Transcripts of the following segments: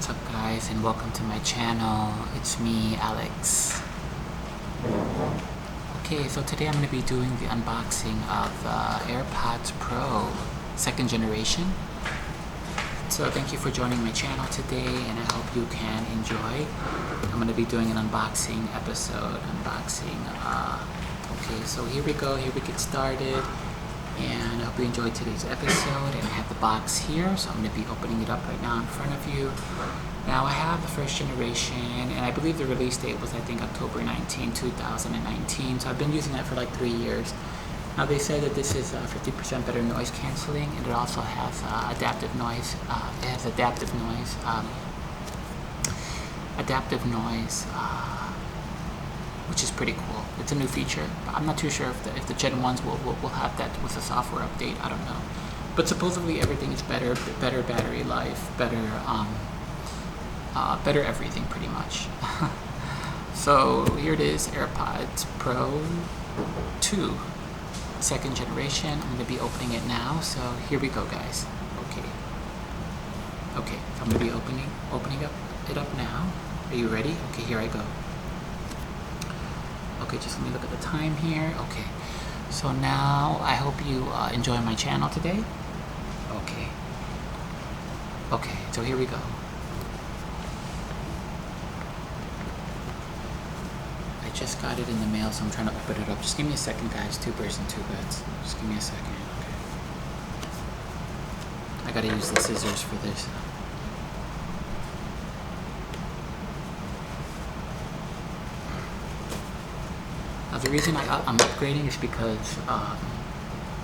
What's up guys, and welcome to my channel. It's me, Alex. Okay, so today I'm going to be doing the unboxing of AirPods Pro 2nd generation. So thank you for joining my channel today, and I hope you can enjoy. I'm going to be doing an unboxing episode. Okay, so here we go, here we get started. And I hope you enjoyed today's episode. And I have the box here, so I'm going to be opening it up right now in front of you. Now I have the 1st generation, and I believe the release date was, I think, October 19, 2019. So I've been using that for like 3 years. Now they said that this is 50% better noise canceling, and it also has adaptive noise. Which is pretty cool. It's a new feature. I'm not too sure if the Gen 1s will have that with a software update. I don't know. But supposedly everything is better battery life, better everything pretty much. So here it is, AirPods Pro 2, 2nd generation. I'm going to be opening it now. So here we go, guys. Okay. I'm going to be opening it up now. Are you ready? Okay, here I go. Okay, just let me look at the time here. Okay, so now I hope you enjoy my channel today. Okay, so here we go. I just got it in the mail, so I'm trying to open it up. Just give me a second, guys. 2 birds and 2 beds. Just give me a second. Okay. I gotta use the scissors for this. The reason I'm upgrading is because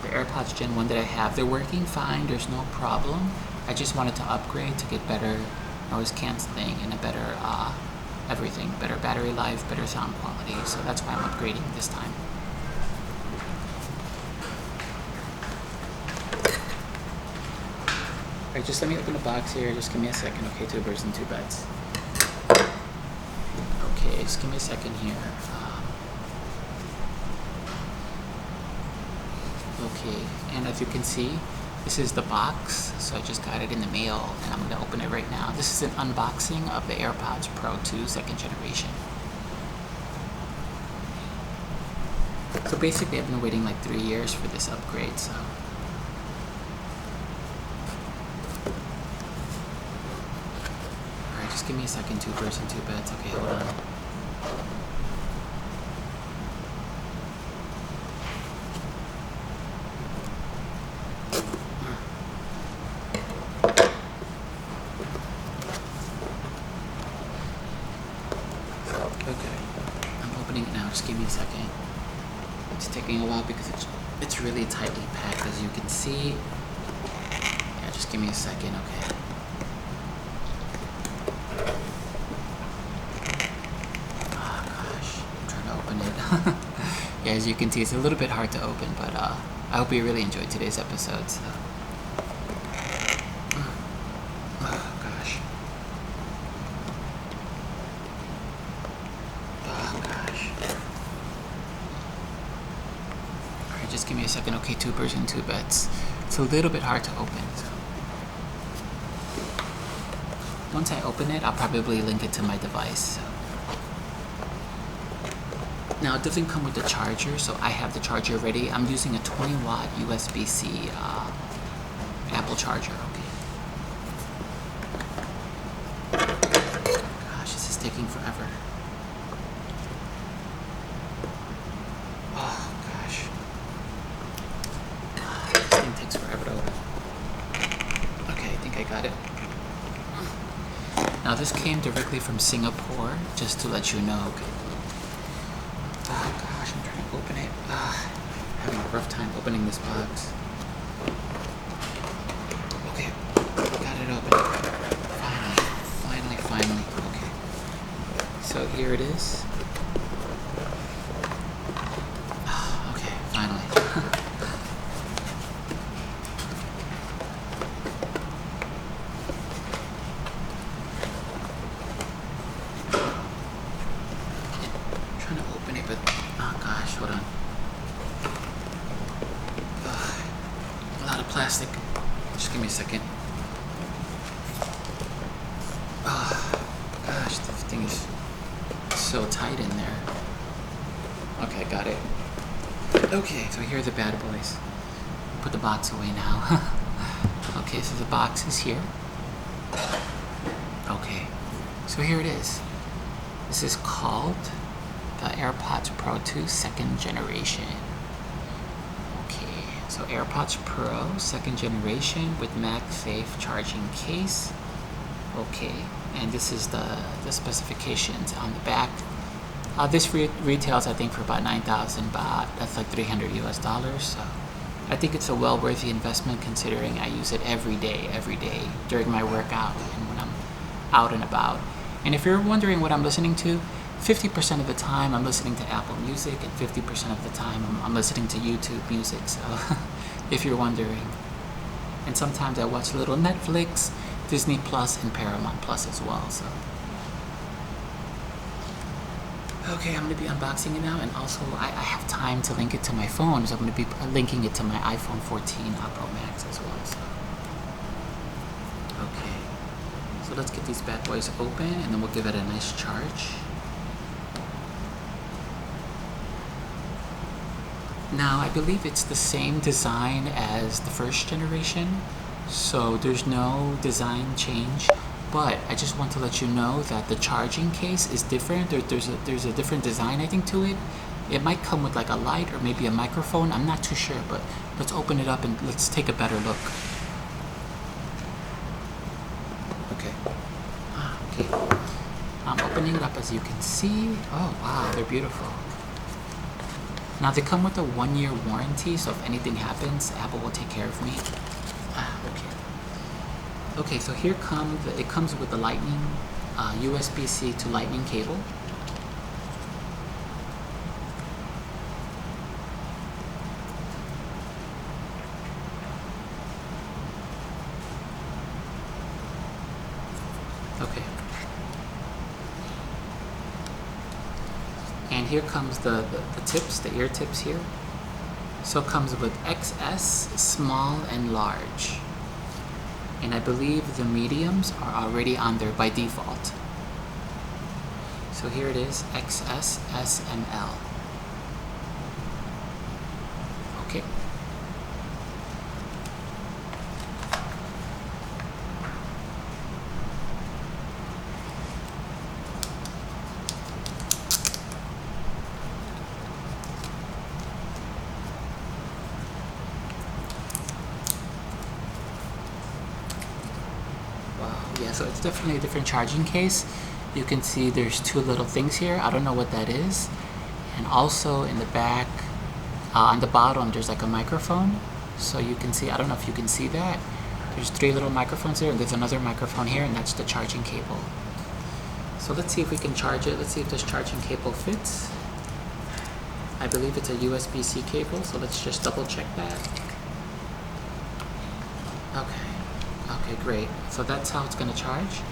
the AirPods Gen 1 that I have, they're working fine, there's no problem. I just wanted to upgrade to get better noise canceling and a better everything, better battery life, better sound quality. So that's why I'm upgrading this time. Alright, just let me open the box here, just give me a second. Okay, 2 birds and 2 beds. Okay, just give me a second here. Okay, and as you can see, this is the box. So I just got it in the mail, and I'm going to open it right now. This is an unboxing of the AirPods Pro 2 2nd generation. So basically, I've been waiting like 3 years for this upgrade. So alright, just give me a second. 2 birds and 2 beds. Okay, hold on. Okay, I'm opening it now. Just give me a second. It's taking a while because it's really tightly packed, as you can see. Yeah, just give me a second. Okay. Oh gosh, I'm trying to open it. Yeah, as you can see, it's a little bit hard to open, but I hope you really enjoyed today's episode. So. Just give me a second. Okay, 2 birds and 2 beds. It's a little bit hard to open. So once I open it, I'll probably link it to my device. So. Now it doesn't come with the charger, so I have the charger ready. I'm using a 20-watt USB-C Apple charger. Okay. Gosh, this is taking forever. Takes forever to open. Okay, I think I got it. Now this came directly from Singapore, just to let you know. Okay. Oh gosh, I'm trying to open it. Having a rough time opening this box. Okay, got it open. Finally. Okay. So here it is. Okay, finally. But oh gosh, hold on. A lot of plastic. Just give me a second. Oh Everything is so tight in there. Okay, got it. Okay, so here are the bad boys. Put the box away now. Okay, so the box is here. Okay, so here it is. This is called the AirPods Pro 2 second generation. Okay, so AirPods Pro second generation with MagSafe charging case. Okay, and this is the specifications on the back. This retails, I think, for about 9,000 baht. That's like $300 US. So I think it's a well-worthy investment considering I use it every day during my workout and when I'm out and about. And if you're wondering what I'm listening to, 50% of the time I'm listening to Apple Music and 50% of the time I'm listening to YouTube Music. So if you're wondering. And sometimes I watch a little Netflix, Disney Plus, and Paramount Plus as well. So. Okay, I'm going to be unboxing it now, and also I have time to link it to my phone, so I'm going to be linking it to my iPhone 14 Pro Max as well. So. Okay, so let's get these bad boys open, and then we'll give it a nice charge. Now, I believe it's the same design as the first generation, so there's no design change. But I just want to let you know that the charging case is different. There's a different design, I think, to it. It might come with like a light or maybe a microphone. I'm not too sure, but let's open it up and let's take a better look. Okay. Okay. I'm opening it up, as you can see. Oh, wow, they're beautiful. Now, they come with a 1-year warranty, so if anything happens, Apple will take care of me. Okay. Okay, so here it comes with the lightning, USB-C to lightning cable. Okay. And here comes the tips, the ear tips here. So it comes with XS, small, and large. And I believe the mediums are already on there by default. So here it is, XS, S, and L. Okay. Yeah, so it's definitely a different charging case. You can see there's two little things here. I don't know what that is. And also in the back, on the bottom, there's like a microphone. So you can see, I don't know if you can see that. There's 3 little microphones there, and there's another microphone here, and that's the charging cable. So let's see if we can charge it. Let's see if this charging cable fits. I believe it's a USB-C cable, so let's just double check that. Okay. Okay, great. So that's how it's going to charge.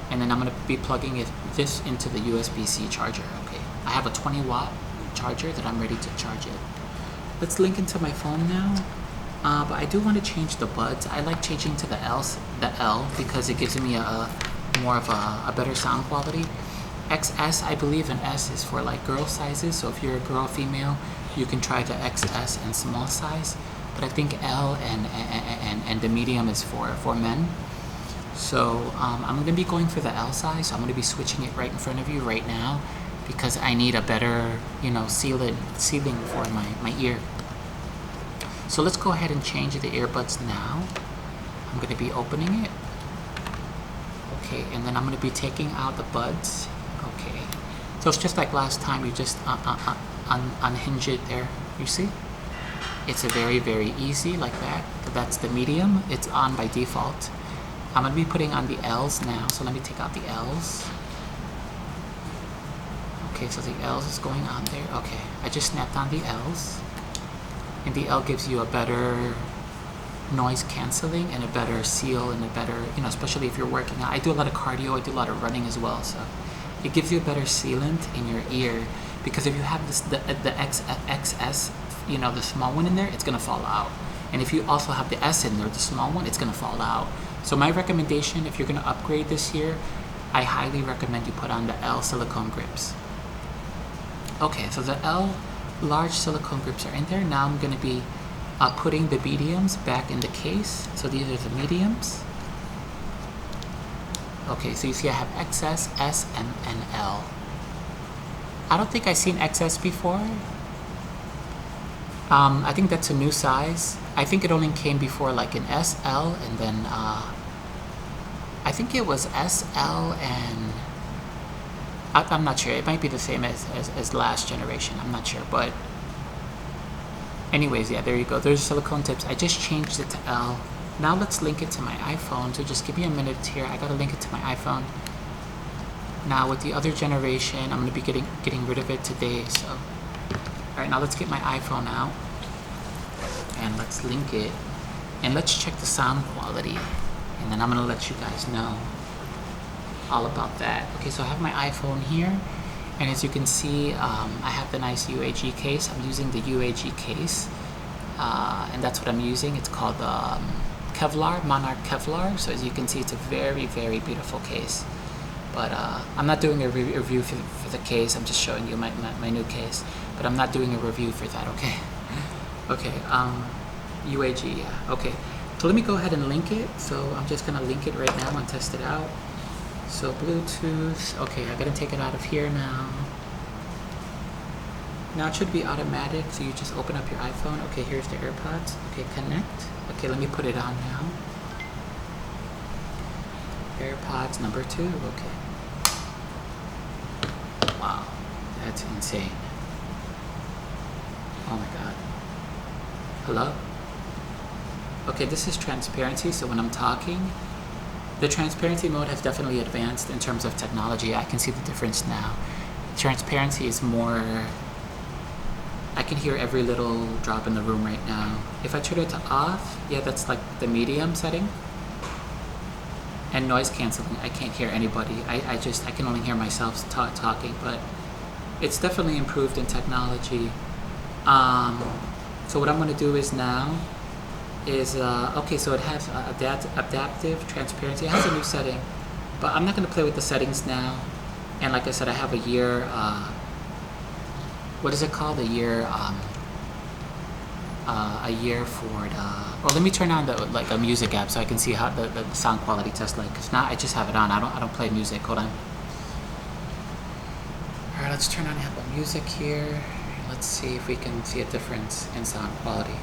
And then I'm going to be plugging this into the USB-C charger. Okay. I have a 20-watt charger that I'm ready to charge it. Let's link into my phone now. But I do want to change the buds. I like changing to the L because it gives me more of a better sound quality. XS, I believe an S is for like girl sizes. So if you're a girl, female, you can try the XS and small size. But I think L and the medium is for men. So I'm going to be going for the L size. So I'm going to be switching it right in front of you right now because I need a better, sealing for my ear. So let's go ahead and change the earbuds now. I'm going to be opening it. Okay, and then I'm going to be taking out the buds. Okay, so it's just like last time. You just unhinge it there. You see? It's a very, very easy like that. That's the medium. It's on by default. I'm going to be putting on the L's now. So let me take out the L's. Okay, so the L's is going on there. Okay, I just snapped on the L's. And the L gives you a better noise canceling and a better seal and a better, especially if you're working out. I do a lot of cardio. I do a lot of running as well. So it gives you a better sealant in your ear because if you have the XS, the small one in there, it's going to fall out. And if you also have the S in there, the small one, it's going to fall out. So my recommendation, if you're going to upgrade this year, I highly recommend you put on the L silicone grips. Okay, so the L large silicone grips are in there. Now I'm going to be putting the mediums back in the case. So these are the mediums. Okay, so you see I have XS, S, and L. I don't think I've seen XS before. I think that's a new size. I think it only came before like an SL, and then I think it was SL, and I'm not sure. It might be the same as last generation. I'm not sure, but anyways, yeah, there you go. There's silicone tips. I just changed it to L. Now let's link it to my iPhone. So just give me a minute here. I gotta link it to my iPhone. Now with the other generation, I'm gonna be getting rid of it today. So, all right, now let's get my iPhone out and let's link it, and let's check the sound quality, and then I'm gonna let you guys know all about that. Okay, so I have my iPhone here, and as you can see, I have the nice UAG case. I'm using the UAG case, and that's what I'm using. It's called Kevlar, Monarch Kevlar. So as you can see, it's a very, very beautiful case. But I'm not doing a review for the case. I'm just showing you my new case. But I'm not doing a review for that, okay? Okay, UAG, yeah, okay. So let me go ahead and link it. So I'm just gonna link it right now and test it out. So Bluetooth, okay, I gotta take it out of here now. Now it should be automatic, so you just open up your iPhone. Okay, here's the AirPods. Okay, connect. Okay, let me put it on now. AirPods number 2, okay. Wow, that's insane. Oh my god. Hello? Okay, this is transparency, so when I'm talking, the transparency mode has definitely advanced in terms of technology. I can see the difference now. Transparency is more, I can hear every little drop in the room right now. If I turn it to off, yeah, that's like the medium setting. And noise canceling, I can't hear anybody. I can only hear myself talking, but it's definitely improved in technology. So what I'm gonna do is now, okay, so it has adaptive transparency. It has a new setting, but I'm not gonna play with the settings now. And like I said, I have a year, what is it called? A year for the, well, let me turn on a music app so I can see how the sound quality test like, because now I just have it on. I don't play music. Hold on. All right, let's turn on Apple Music here. Let's see if we can see a difference in sound quality.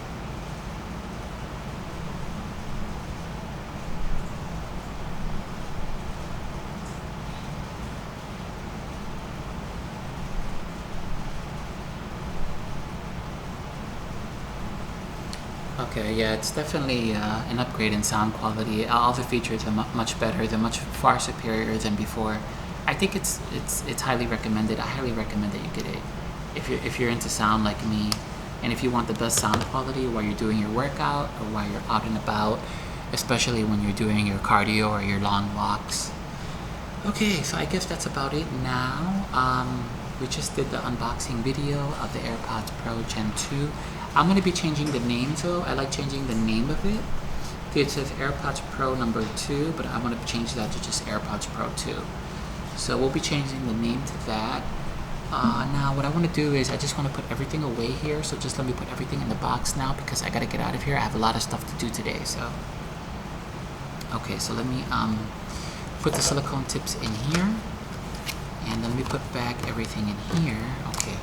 Okay, yeah, it's definitely an upgrade in sound quality. All the features are much better. They're much far superior than before. I think it's highly recommended. I highly recommend that you get it if you're into sound like me, and if you want the best sound quality while you're doing your workout or while you're out and about, especially when you're doing your cardio or your long walks. Okay, so I guess that's about it now. We just did the unboxing video of the AirPods Pro Gen 2. I'm going to be changing the name though. I like changing the name of it. It says AirPods Pro number 2, but I'm going to change that to just AirPods Pro 2. So we'll be changing the name to that. Now what I want to do is I just want to put everything away here. So just let me put everything in the box now because I got to get out of here. I have a lot of stuff to do today. So okay, so let me put the silicone tips in here. And then let me put back everything in here. Okay.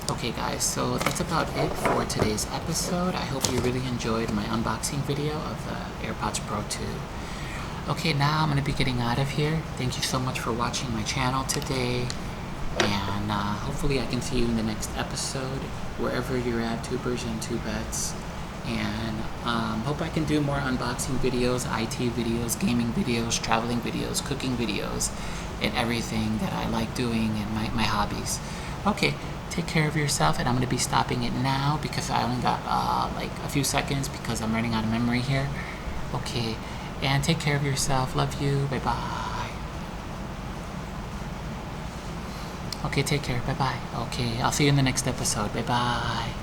Okay guys, so that's about it for today's episode. I hope you really enjoyed my unboxing video of the AirPods Pro 2. Okay, now I'm going to be getting out of here. Thank you so much for watching my channel today. And hopefully I can see you in the next episode, wherever you're at, tubers and tubettes. And hope I can do more unboxing videos, IT videos, gaming videos, traveling videos, cooking videos, and everything that I like doing and my hobbies. Okay, take care of yourself, and I'm going to be stopping it now because I only got like a few seconds because I'm running out of memory here. Okay, and take care of yourself. Love you. Bye-bye. Okay, take care. Bye bye. Okay, I'll see you in the next episode. Bye bye.